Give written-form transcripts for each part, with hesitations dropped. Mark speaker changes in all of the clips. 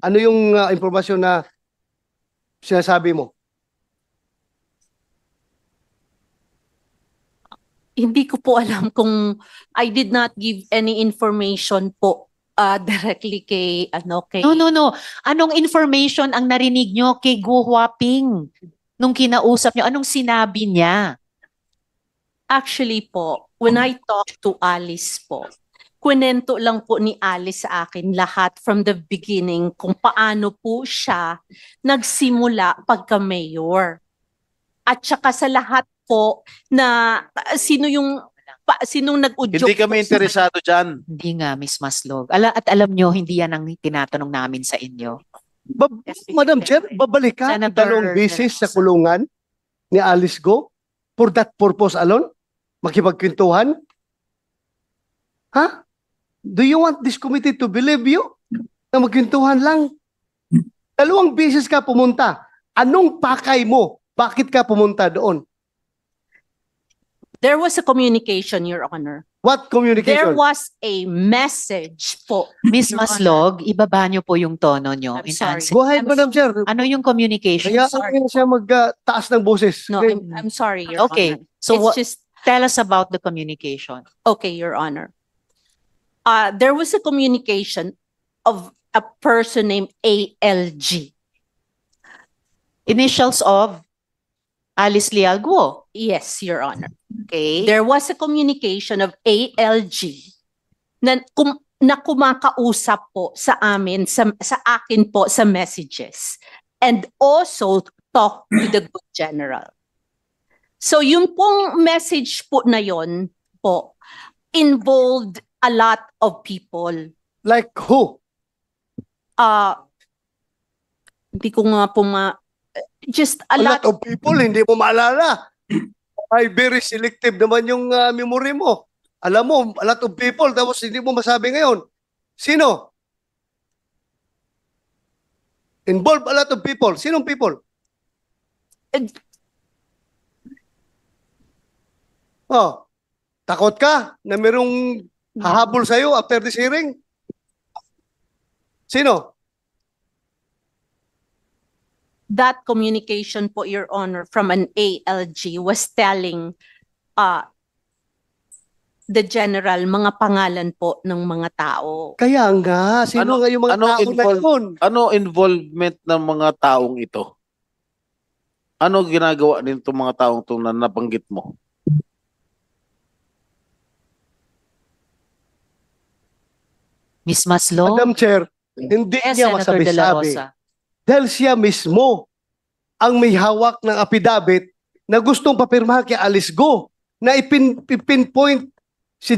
Speaker 1: Ano yung impormasyon na sinasabi mo?
Speaker 2: Hindi ko po alam kung I did not give any information po directly kay
Speaker 3: No. Anong information ang narinig nyo kay Go Huaping nung kinausap nyo? Anong sinabi niya?
Speaker 2: Actually po, when I talked to Alice po, kwento lang po ni Alice sa akin lahat from the beginning kung paano po siya nagsimula pagka-mayor. At saka sa lahat po na sinong nag-udyok.
Speaker 4: Hindi kami interesado dyan.
Speaker 3: Hindi nga, Miss Maslog. At alam nyo, hindi yan ang tinatanong namin sa inyo.
Speaker 1: Madam Chair, babalik ka
Speaker 3: Senator
Speaker 1: 2 beses sa
Speaker 3: Verosa.
Speaker 1: kulungan ni Alice Go for that purpose alone? Makipagkwentuhan? Ha? Do you want this committee to believe you? Na magkwentuhan lang? 2 beses ka pumunta. Anong pakay mo? Bakit ka pumunta doon?
Speaker 2: There was a communication, Your Honor.
Speaker 1: What
Speaker 2: There
Speaker 1: communication?
Speaker 2: was a message po.
Speaker 3: Miss
Speaker 2: Your
Speaker 3: Maslog, ibaba nyo po yung tono nyo.
Speaker 2: I'm
Speaker 3: in
Speaker 2: sorry.
Speaker 3: answer.
Speaker 1: Go ahead, Madam Chair.
Speaker 3: Ano yung communication?
Speaker 1: Kaya ano siya magtaas ng boses.
Speaker 2: No, I'm sorry, Your
Speaker 3: Okay,
Speaker 2: Honor.
Speaker 3: so
Speaker 2: It's just,
Speaker 3: tell us about the communication.
Speaker 2: okay, Your Honor. There was a communication of a person named ALG.
Speaker 3: Initials of Alice Leal Guo.
Speaker 2: Yes, Your Honor.
Speaker 3: Okay.
Speaker 2: There was a communication of ALG na kumakausap po sa amin, sa akin po sa messages. And also talk to the good general. So yung pong message po na yon po involved a lot of people.
Speaker 1: Like who?
Speaker 2: Hindi ko nga po just a
Speaker 1: A lot
Speaker 2: lot.
Speaker 1: of people, hindi mo maalala. Ay, very selective naman yung memory mo. Alam mo, a lot of people, tapos hindi mo masabi ngayon. Sino? Involve a lot of people. Sinong people? Oh, takot ka na merong hahabol sa'yo after this hearing? Sino?
Speaker 2: That communication po, Your Honor, from an ALG was telling the general mga pangalan po ng mga tao.
Speaker 1: Kaya nga, sino nga yung mga tao na yun?
Speaker 4: Ano involvement ng mga taong ito? Ano ginagawa nito mga taong ito na nabanggit mo?
Speaker 3: Miss Maslog.
Speaker 1: Madam Chair, hindi
Speaker 3: Yes,
Speaker 1: niya
Speaker 3: Senator De La
Speaker 1: masabi-sabi.
Speaker 3: Rosa.
Speaker 1: Dahil siya mismo ang may hawak ng affidavit na gustong papirmahan kay Alice Go na ipinpoint si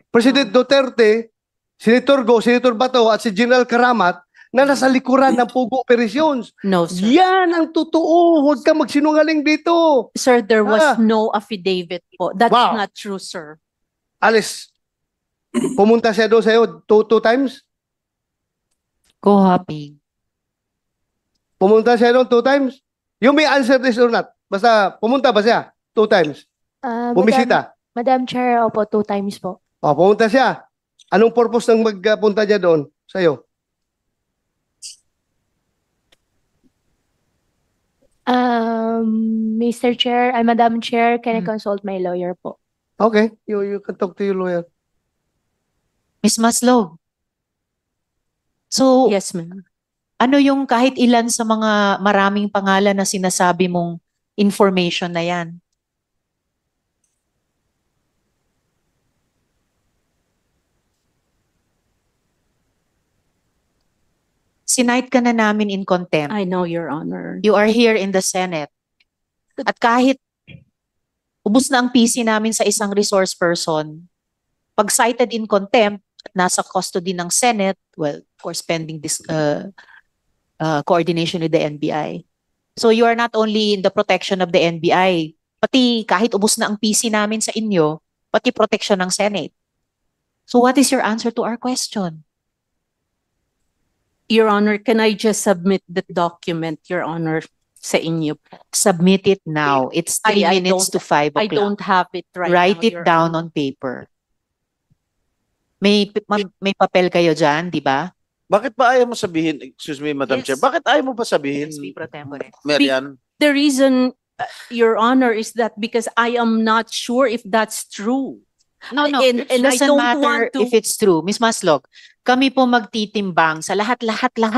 Speaker 1: President Duterte, Senator Go, Senator Bato at si General Karamat na nasa likuran ng Pugo Operations.
Speaker 2: No, sir.
Speaker 1: Yan ang totoo. Huwag ka magsinungaling dito.
Speaker 2: Sir, there was
Speaker 1: Ah.
Speaker 2: no affidavit po. That's
Speaker 1: Wow.
Speaker 2: not true, sir.
Speaker 1: Alice, pumunta siya doon sa'yo two times?
Speaker 3: Go Huaping.
Speaker 1: Pumunta siya doon 2 times? You may answer this or not. Basta pumunta ba siya 2 times? Bumisita?
Speaker 5: Madam Chair, opo, 2 times po.
Speaker 1: O, pumunta siya. Anong purpose ng magpunta niya doon sa'yo?
Speaker 5: Mr. Chair, Madam Chair, can I consult my lawyer po?
Speaker 1: Okay, you can talk to your lawyer.
Speaker 3: Miss Maslog. So,
Speaker 2: Yes, ma'am.
Speaker 3: ano yung kahit ilan sa mga maraming pangalan na sinasabi mong information na yan? Sinight ka na namin in contempt.
Speaker 2: I know, Your Honor.
Speaker 3: You are here in the Senate. At kahit ubos na ang PC namin sa isang resource person, pag cited in contempt at nasa custody ng Senate, well, of course, pending this coordination with the NBI. So you are not only in the protection of the NBI, pati kahit ubos na ang PC namin sa inyo, pati protection ng Senate. So what is your answer to our question?
Speaker 2: Your Honor, can I just submit the document, Your Honor, sa inyo?
Speaker 3: Submit it now. It's 3
Speaker 2: I
Speaker 3: minutes to
Speaker 2: don't-
Speaker 3: 5
Speaker 2: I
Speaker 3: o'clock.
Speaker 2: don't have it right
Speaker 3: Write
Speaker 2: now,
Speaker 3: it
Speaker 2: Your
Speaker 3: down
Speaker 2: Honor.
Speaker 3: on paper. May papel kayo dyan, di ba?
Speaker 4: Bakit ba ayaw mo sabihin, excuse me, Madam
Speaker 3: Yes.
Speaker 4: Chair, bakit ayaw mo pa sabihin,
Speaker 3: SP pro tempore.
Speaker 4: Marian?
Speaker 2: The reason, Your Honor, is that because I am not sure if that's true.
Speaker 3: No, no.
Speaker 2: And
Speaker 3: It
Speaker 2: I
Speaker 3: doesn't
Speaker 2: don't
Speaker 3: matter
Speaker 2: want to-
Speaker 3: if it's true. Miss Maslog, kami po magtitimbang sa lahat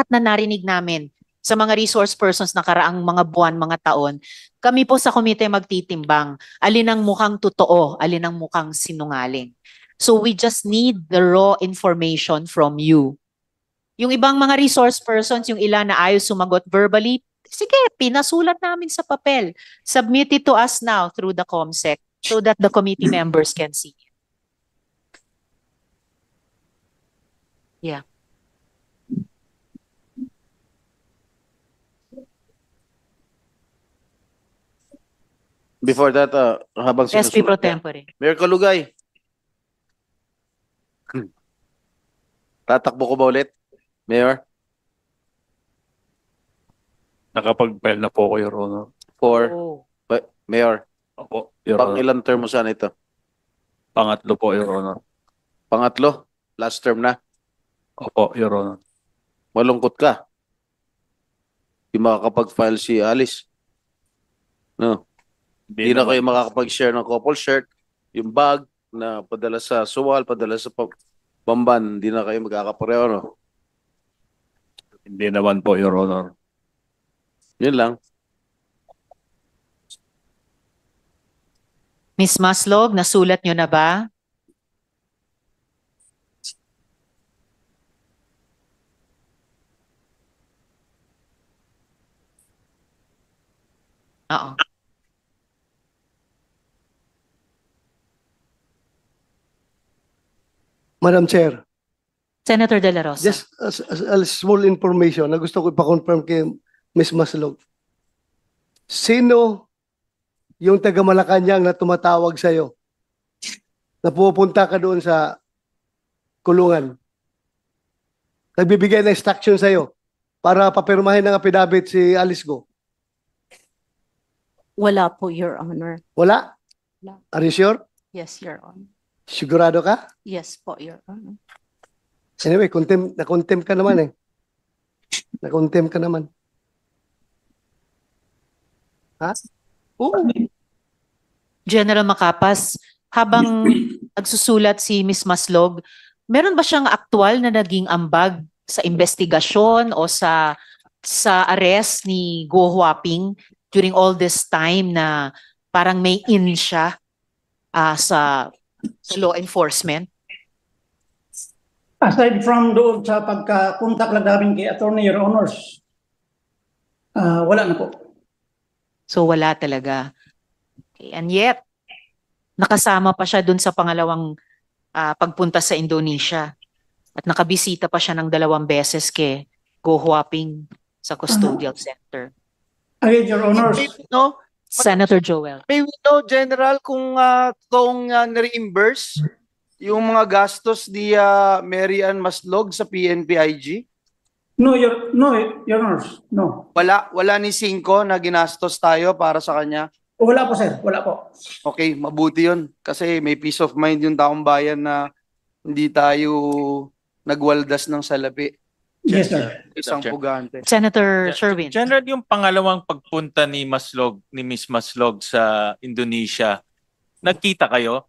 Speaker 3: na narinig namin sa mga resource persons na karaang mga buwan, mga taon. Kami po sa komite magtitimbang alin ang mukhang totoo, alin ang mukhang sinungaling. So we just need the raw information from you. Yung ibang mga resource persons, yung ilan na ayaw sumagot verbally, sige, pinasulat namin sa papel. Submit it to us now through the COMSEC so that the committee members can see. Yeah.
Speaker 4: Before that, habang
Speaker 3: SP pro
Speaker 4: sinusulat.
Speaker 3: tempore.
Speaker 4: Mayor Kalugay. Tatakbo ko ba ulit? Mayor?
Speaker 6: Nakapag-file na po ako, Your Honor.
Speaker 4: For,
Speaker 3: Oh.
Speaker 4: Mayor,
Speaker 6: Opo, Your
Speaker 4: pang
Speaker 6: Honor.
Speaker 4: ilang term mo sana ito?
Speaker 6: Pangatlo po, Your Honor.
Speaker 4: Pangatlo? Last term na?
Speaker 6: Opo, Your Honor.
Speaker 4: Malungkot ka. Di makakapag-file si Alice. No. Di na kayo makakapag-share ng couple shirt. Yung bag na padala sa Suwal, padala sa Bamban, di na kayo magkakapareho, no?
Speaker 6: Hindi naman po, Your Honor.
Speaker 4: Yun lang.
Speaker 3: Miss Maslog, nasulat nyo na ba? Oo.
Speaker 1: Madam Chair,
Speaker 3: Senator De La Rosa.
Speaker 1: just a small information na gusto ko ipa-confirm kay Ms. Maslog. Sino yung taga Malacanang na tumatawag sa'yo? Na pupunta ka doon sa kulungan? Nagbibigay ng instruction sa'yo para papirmahin ng affidavit si Alice Go?
Speaker 2: Wala po, Your Honor.
Speaker 1: Wala?
Speaker 2: Wala.
Speaker 1: Are you sure?
Speaker 2: Yes, Your Honor.
Speaker 1: Sigurado ka?
Speaker 2: Yes po, Your Honor.
Speaker 1: Anyway, na-contempt ka naman eh. Na-contempt ka naman. Ha? Oo.
Speaker 3: General Macapas, habang nagsusulat si Miss Maslog, meron ba siyang aktual na naging ambag sa investigasyon o sa arrest ni Go Huaping during all this time na parang may in siya sa law enforcement?
Speaker 7: Aside from doon sa pagka-contact lang namin kay Attorney Your Honors, wala na po.
Speaker 3: So wala talaga. Okay. And yet, nakasama pa siya dun sa pangalawang pagpunta sa Indonesia. At nakabisita pa siya ng 2 beses kay Go Huaping sa custodial center.
Speaker 7: Again, Your Honors,
Speaker 8: No,
Speaker 3: Senator Joel.
Speaker 8: may we know, General, kung toong na-reimburse yung mga gastos ni Mary Ann Maslog sa PNP-IG?
Speaker 7: no, Your Honors, no.
Speaker 8: Wala ni Cinco na ginastos tayo para sa kanya?
Speaker 7: Wala po, sir. Wala po.
Speaker 8: Okay, mabuti yun. Kasi may peace of mind yung taong bayan na hindi tayo nagwaldas ng salapi.
Speaker 7: Yes, sir.
Speaker 8: Isang pugante.
Speaker 3: Senator Sherwin.
Speaker 6: General, yung pangalawang pagpunta ni Miss Maslog sa Indonesia, nagkita kayo?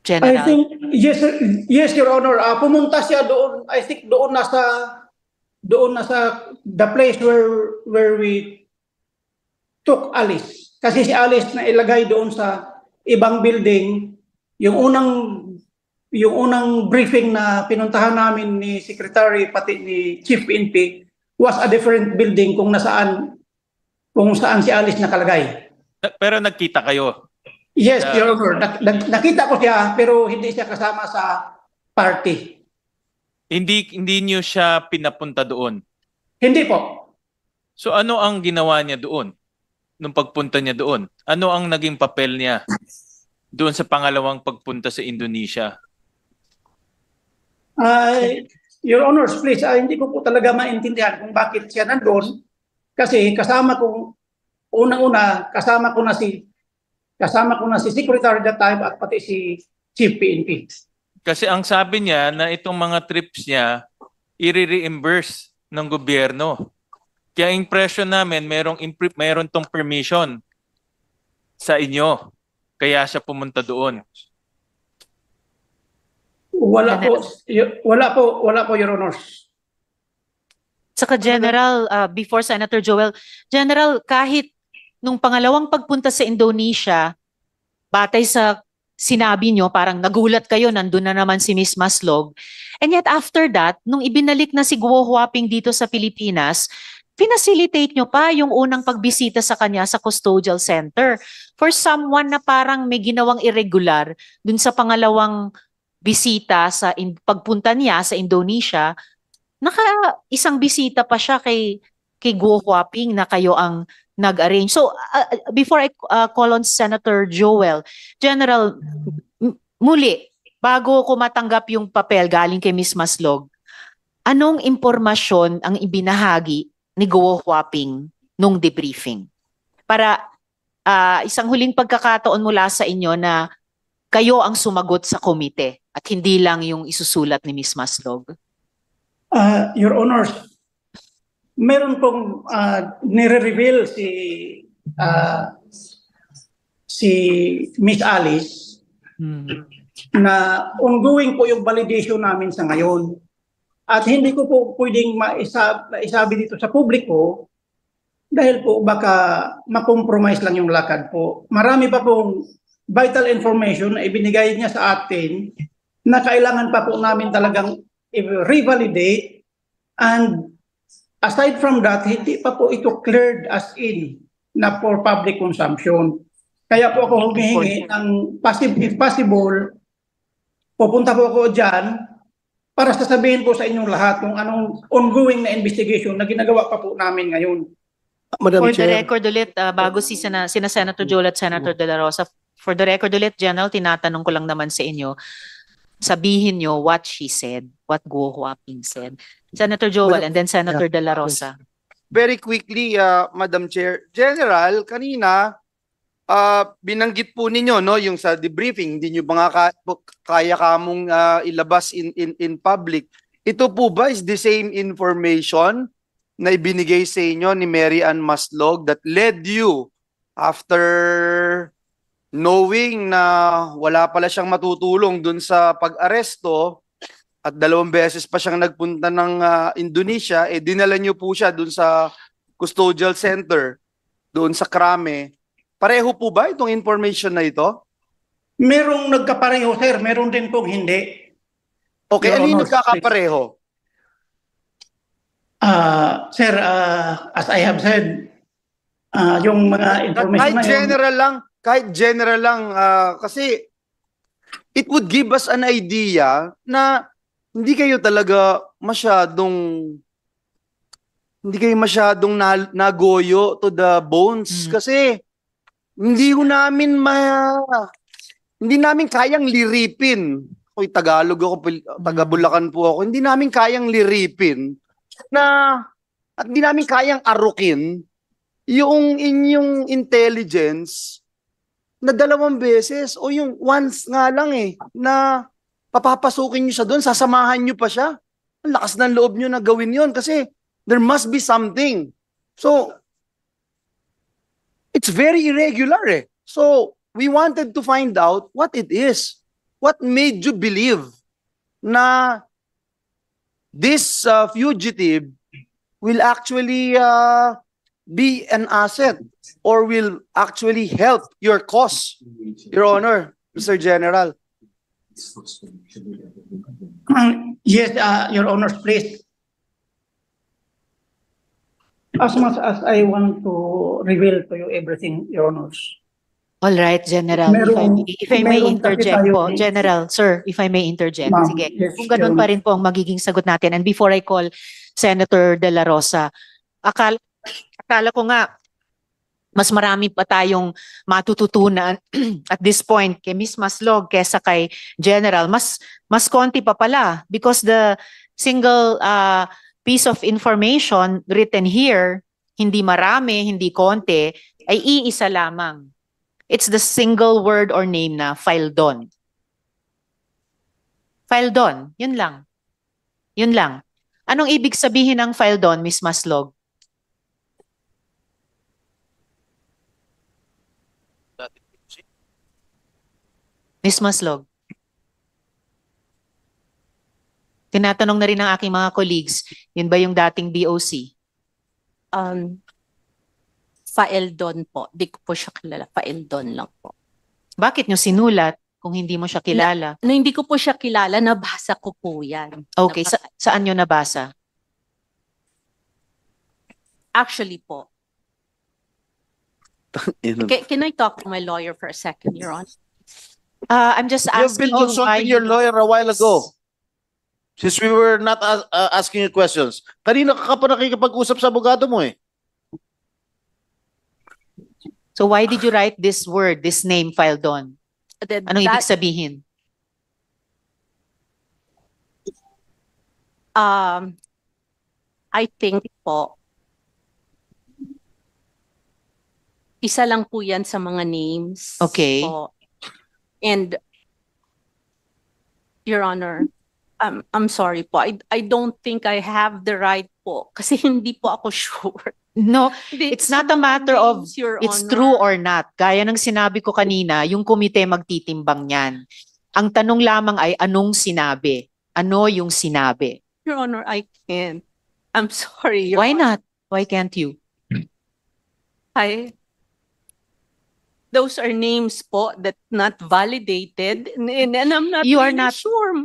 Speaker 7: I
Speaker 3: General.
Speaker 7: think, yes, sir. Yes, Your Honor. Pumunta siya doon, I think doon na sa the place where we took Alice. Kasi si Alice na ilagay doon sa ibang building, yung unang briefing na pinuntahan namin ni Secretary pati ni Chief PNP was a different building kung saan si Alice nakalagay.
Speaker 6: Pero nagkita kayo?
Speaker 7: Yes, Your Honor. Nakita ko siya pero hindi siya kasama sa party.
Speaker 6: Hindi niyo siya pinapunta doon?
Speaker 7: Hindi po.
Speaker 6: So ano ang ginawa niya doon? Nung pagpunta niya doon? Ano ang naging papel niya doon sa pangalawang pagpunta sa Indonesia?
Speaker 7: Your Honors, please, hindi ko po talaga maintindihan kung bakit siya nandun. Kasi kasama ko na si Secretary that time at pati si Chief PNP.
Speaker 6: Kasi ang sabi niya na itong mga trips niya, i-reimburse ng gobyerno. Kaya impression namin, meron tong permission sa inyo. Kaya siya pumunta doon.
Speaker 7: Wala po, Your Honors.
Speaker 3: Saka General, before Senator Joel, General, kahit nung pangalawang pagpunta sa Indonesia, batay sa sinabi nyo, parang nagulat kayo, nandun na naman si Miss Maslog. And yet after that, nung ibinalik na si Guo Huaping dito sa Pilipinas, pinacilitate nyo pa yung unang pagbisita sa kanya sa custodial center. For someone na parang may ginawang irregular dun sa pangalawang bisita sa pagpunta niya sa Indonesia, isang bisita pa siya kay Guo Huaping na kayo ang nag-arrange. So, before I call on Senator Joel, General, muli, bago ko matanggap yung papel galing kay Miss Maslog, anong impormasyon ang ibinahagi ni Guo Huaping nung debriefing? Para isang huling pagkakataon mula sa inyo na kayo ang sumagot sa komite at hindi lang yung isusulat ni Miss Maslog.
Speaker 7: Your Honors, meron pong nire-reveal si Miss Alice na ongoing po yung validation namin sa ngayon. At hindi ko po pwedeng maisabi dito sa publiko dahil po baka makompromise lang yung lakad po. Marami pa pong vital information na ibinigay niya sa atin na kailangan pa po namin talagang i-revalidate, and aside from that, hindi pa po ito cleared as in na for public consumption. Kaya po ako humihingi ng if possible, pupunta po ako dyan para sasabihin po sa inyong lahat kung anong ongoing na investigation na ginagawa pa po namin ngayon.
Speaker 1: Madam
Speaker 3: For the
Speaker 1: Chair.
Speaker 3: record ulit, bago sina Senator Joel at Senator De La Rosa, for the record ulit, General, tinatanong ko lang naman sa inyo, sabihin nyo what she said, what Guo Huaping said. Senator Joel and then Senator De La Rosa.
Speaker 8: Very quickly, Madam Chair. General, kanina, binanggit po ninyo, no, yung sa debriefing, hindi nyo ba nga kaya kamong ilabas in public. Ito po ba is the same information na ibinigay sa inyo ni Mary Ann Maslog that led you after knowing na wala pala siyang matutulong dun sa pag-aresto at 2 beses pa siyang nagpunta ng Indonesia, dinala niyo po siya dun sa custodial center, dun sa Krame. Pareho po ba itong information na ito?
Speaker 7: Merong nagkapareho, sir. Meron din pong hindi.
Speaker 8: Okay,
Speaker 7: Your
Speaker 8: ano yung
Speaker 7: Honor,
Speaker 8: nagkakapareho?
Speaker 7: Sir, as I have said, yung mga information
Speaker 8: Kahit general lang, kasi it would give us an idea na hindi kayo masyadong nagoyo to the bones kasi hindi namin kayang liripin. Oy, Tagalog ako, taga Bulacan po ako. Hindi namin kayang liripin at hindi namin kayang arukin yung inyong intelligence na 2 beses o yung once nga lang na papapasukin nyo siya doon, sasamahan nyo pa siya. Ang lakas ng loob nyo na gawin yon kasi there must be something. So, it's very irregular So, we wanted to find out what it is. What made you believe na this fugitive will actually be an asset or will actually help your cause, Your Honor, Mr. General?
Speaker 7: Yes, Your Honor, please. As much as I want to reveal to you everything, Your Honors.
Speaker 3: All right, General. If I may interject po, General, sir, if I may interject. Sige,
Speaker 7: Yes,
Speaker 3: kung ganun pa rin po ang magiging sagot natin. And before I call Senator De La Rosa, akala ko nga, mas marami pa tayong matututunan at this point kay Miss Maslog kesa kay General. Mas konti pa pala because the single piece of information written here, hindi marami, hindi konti, ay iisa lamang. It's the single word or name na file doon. File Don, yun lang. Yun lang. Anong ibig sabihin ng file Don, Miss Maslog? Miss Maslog. Tinatanong na rin ng aking mga colleagues, yun ba yung dating BOC?
Speaker 2: Faeldon po. Di ko po siya kilala. Faeldon lang po.
Speaker 3: Bakit nyo sinulat kung hindi mo siya kilala?
Speaker 2: No, hindi ko po siya kilala. Nabasa ko po yan.
Speaker 3: Okay, saan nyo nabasa?
Speaker 2: Actually po. Can I talk to my lawyer for a second, Your Honor?
Speaker 3: I'm just
Speaker 4: You've
Speaker 3: asking
Speaker 4: been
Speaker 3: you why
Speaker 4: consulting your lawyer a while ago. Since we were not asking you questions. Kanina ka pa nakikipag-usap sa abogado mo eh.
Speaker 3: So why did you write this word, this name, file Don? Anong ibig sabihin?
Speaker 2: I think po, isa lang po yan sa mga names.
Speaker 3: Okay.
Speaker 2: Po. And, Your Honor, I'm sorry po. I don't think I have the right po. Kasi hindi po ako sure.
Speaker 3: No, it's not a matter of it's true or not. Gaya ng sinabi ko kanina, yung komite magtitimbang niyan. Ang tanong lamang ay anong sinabi? Ano yung sinabi?
Speaker 2: Your Honor, I can't. I'm sorry. Your
Speaker 3: Why
Speaker 2: Honor.
Speaker 3: not? Why can't you?
Speaker 2: Those are names po that not validated and I'm not
Speaker 3: You are
Speaker 2: really
Speaker 3: not-
Speaker 2: sure.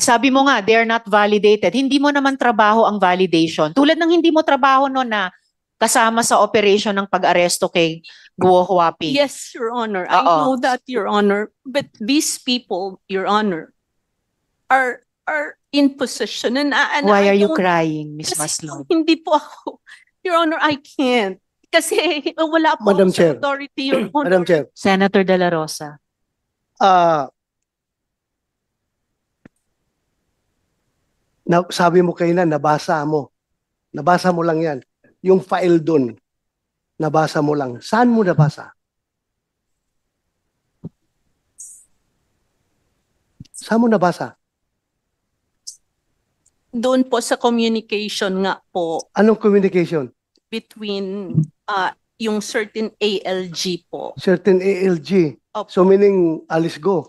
Speaker 3: Sabi mo nga, they're not validated. Hindi mo naman trabaho ang validation. Tulad ng hindi mo trabaho no na kasama sa operation ng pag-aresto kay Guo Huaping.
Speaker 2: Yes, Your Honor. I
Speaker 3: Oo.
Speaker 2: know that, Your Honor. But these people, Your Honor, are in position and
Speaker 3: Why
Speaker 2: I
Speaker 3: are you
Speaker 2: don't-
Speaker 3: crying, Miss
Speaker 2: kasi
Speaker 3: Maslog?
Speaker 2: hindi po ako. Your Honor, I can't. Kasi wala po
Speaker 1: Madam
Speaker 2: ako sa
Speaker 1: Chair.
Speaker 2: authority, Your Honor.
Speaker 1: Madam Chair,
Speaker 3: Senator De La Rosa.
Speaker 1: sabi mo kayo na, nabasa mo. Nabasa mo lang yan. Yung file dun, nabasa mo lang. Saan mo nabasa? Saan mo nabasa?
Speaker 2: Doon po sa communication nga po
Speaker 1: Anong communication?
Speaker 2: between yung certain ALG po.
Speaker 1: Certain ALG.
Speaker 2: Opo.
Speaker 1: So meaning, Alice Go.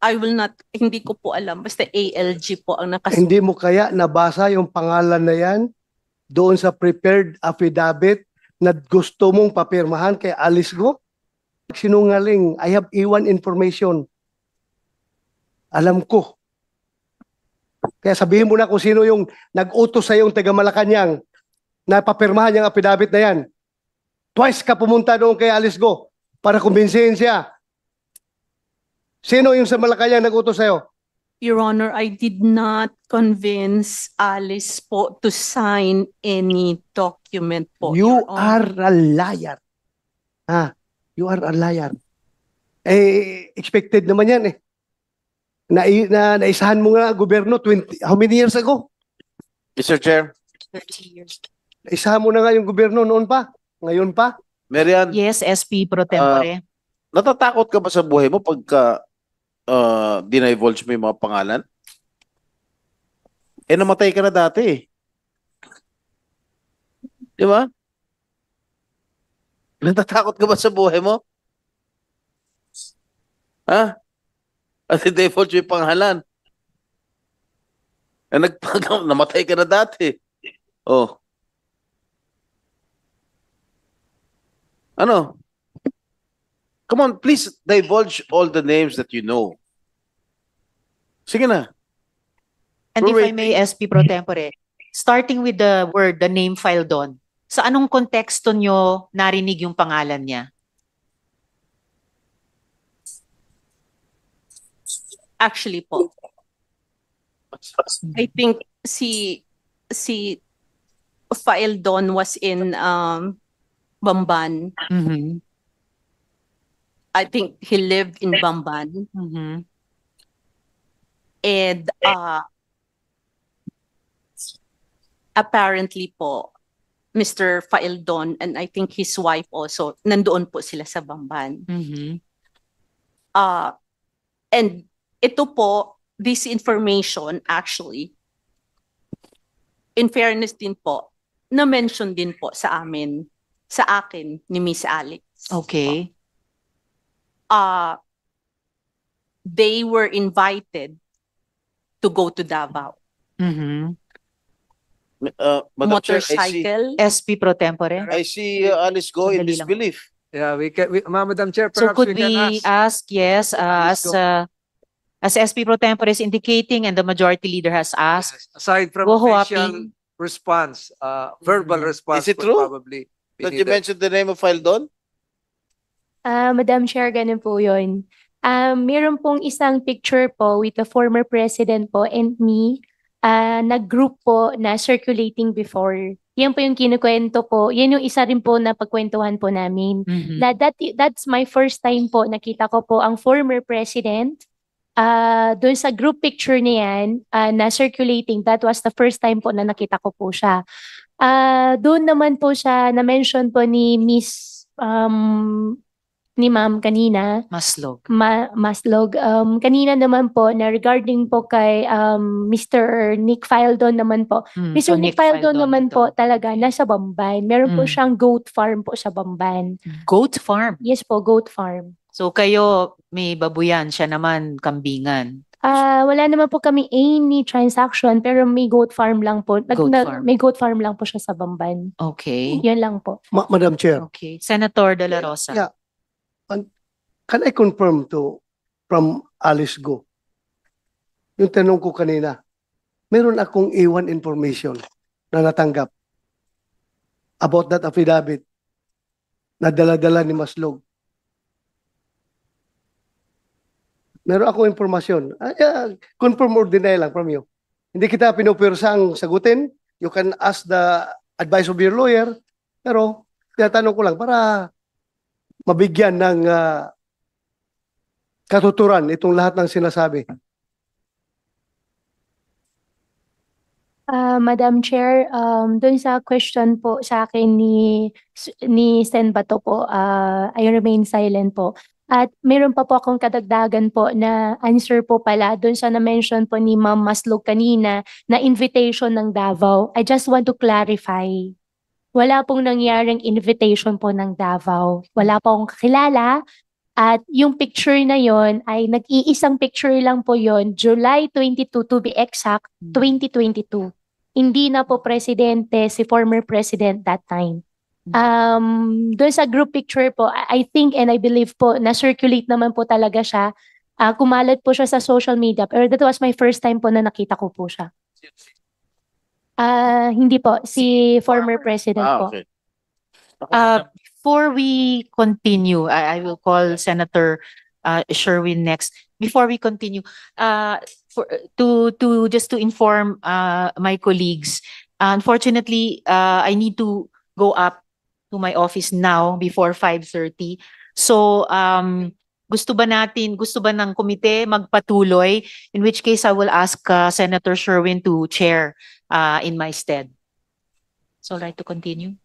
Speaker 2: I will not, hindi ko po alam. Basta ALG po ang nakasulat.
Speaker 1: Hindi mo kaya nabasa yung pangalan na yan doon sa prepared affidavit na gusto mong papirmahan kay Alice Go? Sinungaling. I have iwan information. Alam ko. Kaya sabihin mo na kung sino yung nag-utos sa yung taga Malacanang na papirmahan yung affidavit na yan. Twice ka pumunta doon kay Alice Go para kumbinsihin siya. Sino yung sa Malacanang nag-utos sa'yo?
Speaker 2: Your Honor, I did not convince Alice po to sign any document po.
Speaker 1: You
Speaker 2: Your Honor.
Speaker 1: are a liar. You are a liar. Eh, expected naman yan eh. Naisahan mo nga gobyerno how many years ago?
Speaker 4: Mr. Chair,
Speaker 3: 30 years.
Speaker 1: Naisahan mo na nga yung gobyerno noon pa. Ngayon pa.
Speaker 4: Marian,
Speaker 3: Yes, SP pro tempore.
Speaker 4: natatakot ka ba sa buhay mo pagka dinivulge mo yung mga pangalan? Eh, namatay ka na dati eh. Di ba? Natatakot ka ba sa buhay mo? Ha? At dinivulge mo yung pangalan. Eh, namatay ka na dati. Oh. Ano? Come on, please divulge all the names that you know. Sige na.
Speaker 3: And
Speaker 4: We're
Speaker 3: if I may, SP pro tempore, starting with the word, the name file Don, sa anong konteksto nyo narinig yung pangalan niya?
Speaker 2: Actually po, I think si Fael Don was in Bamban.
Speaker 3: Mhm.
Speaker 2: I think he lived in Bamban.
Speaker 3: Mhm.
Speaker 2: And apparently po, Mr. Faeldon and I think his wife also, nandoon po sila sa Bamban.
Speaker 3: Mhm.
Speaker 2: And ito po, this information actually, in fairness din po, na-mention din po sa akin ni Miss Alex.
Speaker 3: Okay.
Speaker 2: They were invited to go to Davao.
Speaker 3: Mhm.
Speaker 4: Madam Chair,
Speaker 2: Motorcycle.
Speaker 3: SP pro tempore.
Speaker 4: I see Alice Go in
Speaker 3: Sandali lang.
Speaker 4: disbelief.
Speaker 9: Yeah, Madam Chair,
Speaker 3: So
Speaker 9: perhaps
Speaker 3: could
Speaker 9: we can
Speaker 3: we
Speaker 9: ask.
Speaker 3: ask, yes, as SP pro tempore is indicating and the majority leader has asked,
Speaker 9: Aside from
Speaker 3: Go
Speaker 9: official response, verbal response
Speaker 4: Is it
Speaker 9: would
Speaker 4: true?
Speaker 9: probably be
Speaker 4: Don't you
Speaker 9: needed.
Speaker 4: mention the name of file doon?
Speaker 5: Madam Chair, ganun po yun. Meron pong isang picture po with the former president po and me, nag-group po na circulating before. Yan po yung kinukwento po. Yan yung isa rin po na pagkwentuhan po namin.
Speaker 3: Mhm.
Speaker 5: That's my first time po nakita ko po ang former president. Doon sa group picture niyan na circulating, that was the first time po na nakita ko po siya. Doon naman po siya na-mention po ni ni Ma'am kanina.
Speaker 3: Maslog.
Speaker 5: Maslog. Kanina naman po na regarding po kay Mr. Nick Fildon naman po.
Speaker 3: So
Speaker 5: Mr. Nick Fildon naman
Speaker 3: ito.
Speaker 5: po talaga nasa Bamban. Meron po
Speaker 3: Mm.
Speaker 5: siyang goat farm po sa Bamban.
Speaker 3: Goat farm.
Speaker 5: Yes po, goat farm.
Speaker 3: So kayo may babuyan, siya naman kambingan.
Speaker 5: Wala naman po kami any transaction pero may goat farm lang po.
Speaker 3: Farm.
Speaker 5: May goat farm lang po siya sa Bamban.
Speaker 3: Okay.
Speaker 5: Yan lang po.
Speaker 1: Madam Chair,
Speaker 3: Okay. Senator De La Rosa.
Speaker 1: Yeah. Can I confirm from Alice Go? Yung tanong ko kanina, meron akong A1 information na natanggap about that affidavit na dala-dala ni Maslog. Meron akong informasyon. Confirm or deny lang from you. Hindi kita pinupirsang sagutin. You can ask the advice of your lawyer. Pero tinatanong ko lang para mabigyan ng katuturan itong lahat ng sinasabi.
Speaker 5: Madam Chair, dun sa question po sa akin ni Sen Bato po, I remain silent po. At meron pa po akong kadagdagan po na answer po pala dun sa na-mention po ni Ma'am Maslog kanina na invitation ng Davao. I just want to clarify. Wala pong nangyaring invitation po ng Davao. Wala pong kakilala. At yung picture na yon ay nag-iisang picture lang po yon, July 22 to be exact, 2022. Hindi na po presidente si former president that time. Doon sa group picture po, I think and I believe po na circulate naman po talaga siya. Kumalat po siya sa social media pero that was my first time po na nakita ko po siya. Hindi po, si former president po.
Speaker 4: Okay.
Speaker 3: Before we continue, I will call Senator Sherwin next. Before we continue, just to inform my colleagues, unfortunately, I need to go up to my office now before 5:30. So, gusto ba ng komite magpatuloy? In which case, I will ask Senator Sherwin to chair in my stead. So, right to continue?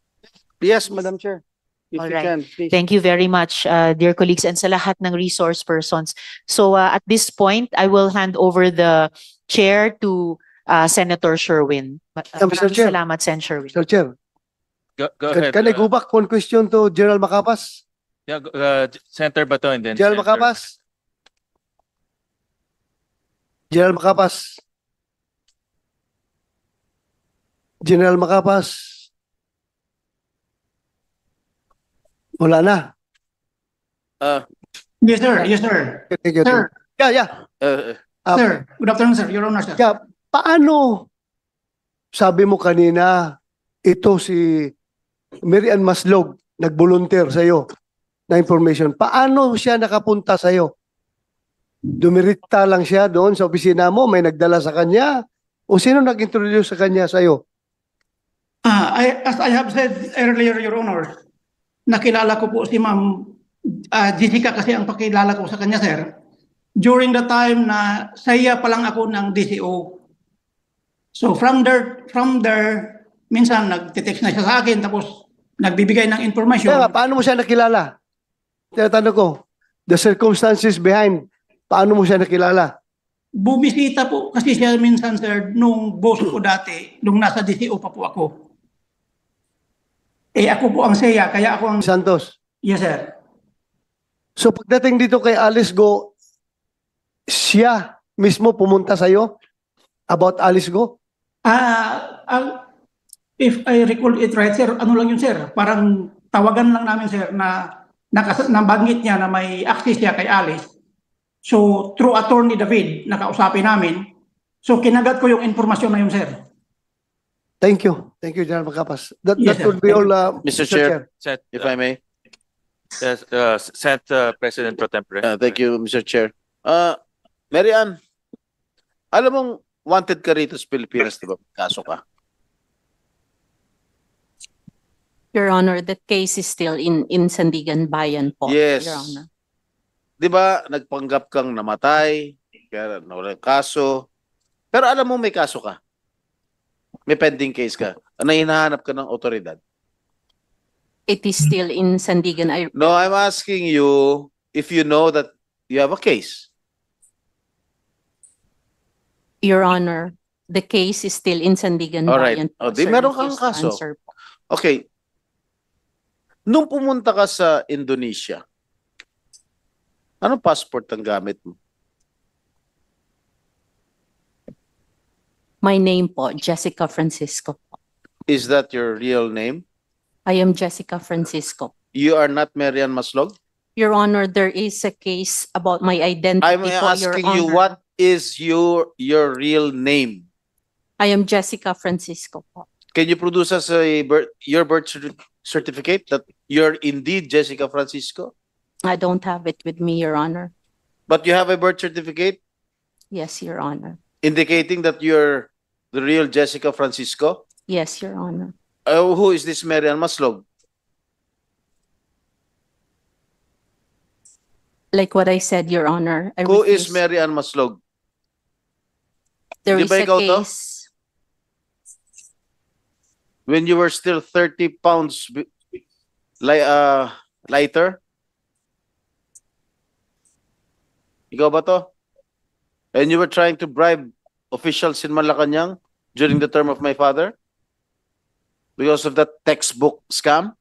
Speaker 8: Yes, Madam Chair. If
Speaker 3: All
Speaker 8: you
Speaker 3: right.
Speaker 8: can, please.
Speaker 3: Thank you very much, dear colleagues, and sa lahat ng resource persons. So at this point, I will hand over the chair to Senator Sherwin.
Speaker 1: Mr.
Speaker 3: Maraming
Speaker 1: Chair.
Speaker 3: salamat, Sen. Sherwin.
Speaker 1: Sir Chair,
Speaker 6: Go ahead.
Speaker 1: can I go back one question to General Macapas?
Speaker 6: Yeah, Senator Bato and then
Speaker 1: General
Speaker 6: Senator.
Speaker 1: Macapas? General Macapas? General Macapas? Wala na.
Speaker 7: Yes, sir. Yes, sir.
Speaker 1: Thank you.
Speaker 7: Sir,
Speaker 1: Yeah.
Speaker 7: sir. Good afternoon, sir. Your Honor, sir.
Speaker 1: Yeah. Paano, sabi mo kanina, ito si Miriam Maslog, nag-volunteer sa'yo na information. Paano siya nakapunta sa'yo? Dumirita lang siya doon sa opisina mo, may nagdala sa kanya? O sino nag-introduce sa kanya sa'yo?
Speaker 7: As I have said earlier, Your Honor, nakilala ko po si Ma'am Jessica kasi ang pakilala ko sa kanya, sir. During the time na saya pa lang ako ng DCO. So from there, minsan nagte-text na siya sa akin tapos nagbibigay ng information.
Speaker 1: Kaya nga, paano mo siya nakilala? Tinatanong ko, the circumstances behind Paano mo siya nakilala?
Speaker 7: Bumisita po kasi siya minsan, sir, nung boss ko dati, nung nasa DCO pa po ako. Eh ako po ang SEA, kaya ako ang...
Speaker 1: Santos.
Speaker 7: Yes, sir.
Speaker 1: So pagdating dito kay Alice Go, siya mismo pumunta sa'yo about Alice Go?
Speaker 7: If I recall it right, sir, ano lang yun, sir? Parang tawagan lang namin, sir, na nabanggit niya na may access siya kay Alice. So, through Attorney David, nakausapin namin. So, kinagat ko yung informasyon na yun, sir.
Speaker 1: Thank you. Thank you, General Macapas. That
Speaker 7: Yes, sir.
Speaker 1: would be all,
Speaker 4: Mr. Chair,
Speaker 6: Set,
Speaker 4: if I may.
Speaker 6: yes, Set President Pro Tempore.
Speaker 4: Thank you, Mr. Chair. Mary Ann, alam mong wanted ka rito sa Pilipinas, di ba? Kaso ka.
Speaker 2: Your Honor, that case is still in Sandigan Bayan po,
Speaker 4: Yes.
Speaker 2: Your Honor.
Speaker 4: Di ba, nagpanggap kang namatay, kaya nawala yung kaso. Pero alam mo may kaso ka. May pending case ka. Na hinahanap ka ng otoridad.
Speaker 2: It is still in Sandigan.
Speaker 4: No, I'm asking you if you know that you have a case.
Speaker 2: Your Honor, the case is still in Sandigan
Speaker 4: All right.
Speaker 2: Bayan po.
Speaker 4: O, di
Speaker 2: Sir,
Speaker 4: meron
Speaker 2: refuse
Speaker 4: kang
Speaker 2: to
Speaker 4: kaso.
Speaker 2: answer po.
Speaker 4: Okay. Nung pumunta ka sa Indonesia, anong passport ang gamit mo?
Speaker 2: My name po, Jessica Francisco po.
Speaker 4: Is that your real name?
Speaker 2: I am Jessica Francisco.
Speaker 4: You are not Marian Maslog?
Speaker 2: Your Honor, there is a case about my identity
Speaker 4: I'm
Speaker 2: po, Your
Speaker 4: asking you,
Speaker 2: Honor.
Speaker 4: what is your real name?
Speaker 2: I am Jessica Francisco po.
Speaker 4: Can you produce us your birth certificate that you're indeed Jessica Francisco?
Speaker 2: I don't have it with me, Your Honor.
Speaker 4: But you have a birth certificate
Speaker 2: Yes, Your Honor.
Speaker 4: indicating that you're the real Jessica Francisco?
Speaker 2: Yes, Your Honor.
Speaker 4: Who is this Marian Maslog?
Speaker 2: Like what I said, Your Honor. I
Speaker 4: Who is
Speaker 2: refuse-
Speaker 4: Marian Maslog?
Speaker 2: There
Speaker 4: Di
Speaker 2: is
Speaker 4: ba
Speaker 2: a
Speaker 4: ikaw to?
Speaker 2: case.
Speaker 4: When you were still 30 pounds lighter? Ikaw ba to? And you were trying to bribe officials in Malacanang during the term of my father? Because of that textbook scam?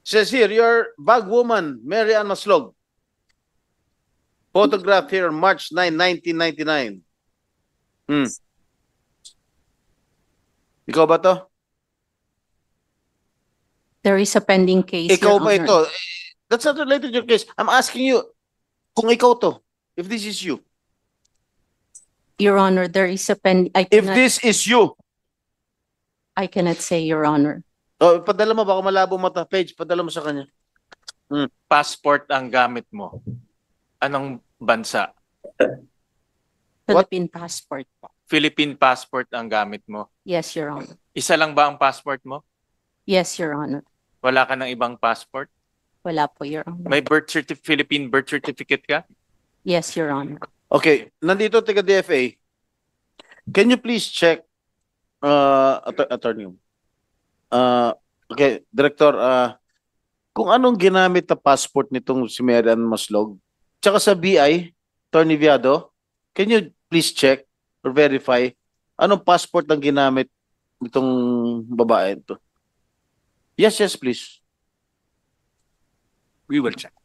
Speaker 4: Says here, you're bag woman, Mary Ann Maslog. Photograph here on March 9, 1999. Ikaw ba to?
Speaker 2: There is a pending case,
Speaker 4: Ikaw
Speaker 2: Your
Speaker 4: ba
Speaker 2: Honor.
Speaker 4: ito? That's not related to your case. I'm asking you kung ikaw to. If this is you.
Speaker 2: Your Honor, there is a
Speaker 4: If this is you.
Speaker 2: I cannot say, Your Honor.
Speaker 4: Oh, padala mo, baka malabo mata. Page, padala mo sa kanya.
Speaker 6: Passport ang gamit mo. Anong bansa?
Speaker 2: Philippine passport po.
Speaker 6: Philippine passport ang gamit mo.
Speaker 2: Yes, Your Honor.
Speaker 6: Isa lang ba ang passport mo?
Speaker 2: Yes, Your Honor.
Speaker 6: Wala ka ng ibang passport?
Speaker 2: Wala po, Your Honor.
Speaker 6: May Philippine birth certificate ka?
Speaker 2: Yes, Your Honor.
Speaker 4: Okay, nandito taga DFA. Can you please check attorney? Okay, Director, kung anong ginamit na passport nitong si Marian Maslog, tsaka sa BI, Attorney Viado, can you please check or verify anong passport ang ginamit nitong babae ito? Yes, please.
Speaker 6: We will check.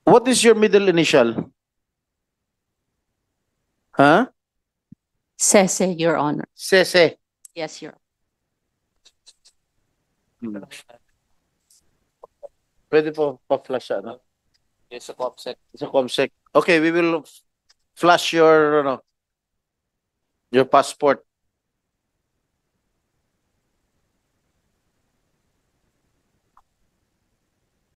Speaker 4: What is your middle initial? Huh?
Speaker 2: Sese, Your Honor.
Speaker 4: Sese.
Speaker 2: Yes, Your
Speaker 4: Pwede po pa-flash ano?
Speaker 6: Yes, sa COMSEC.
Speaker 4: Sa COMSEC. Okay, we will flash your Your passport